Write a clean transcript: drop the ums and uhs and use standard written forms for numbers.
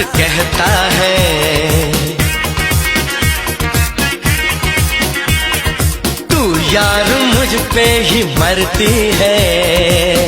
कहता है, तू यार मुझ पे ही मरती है।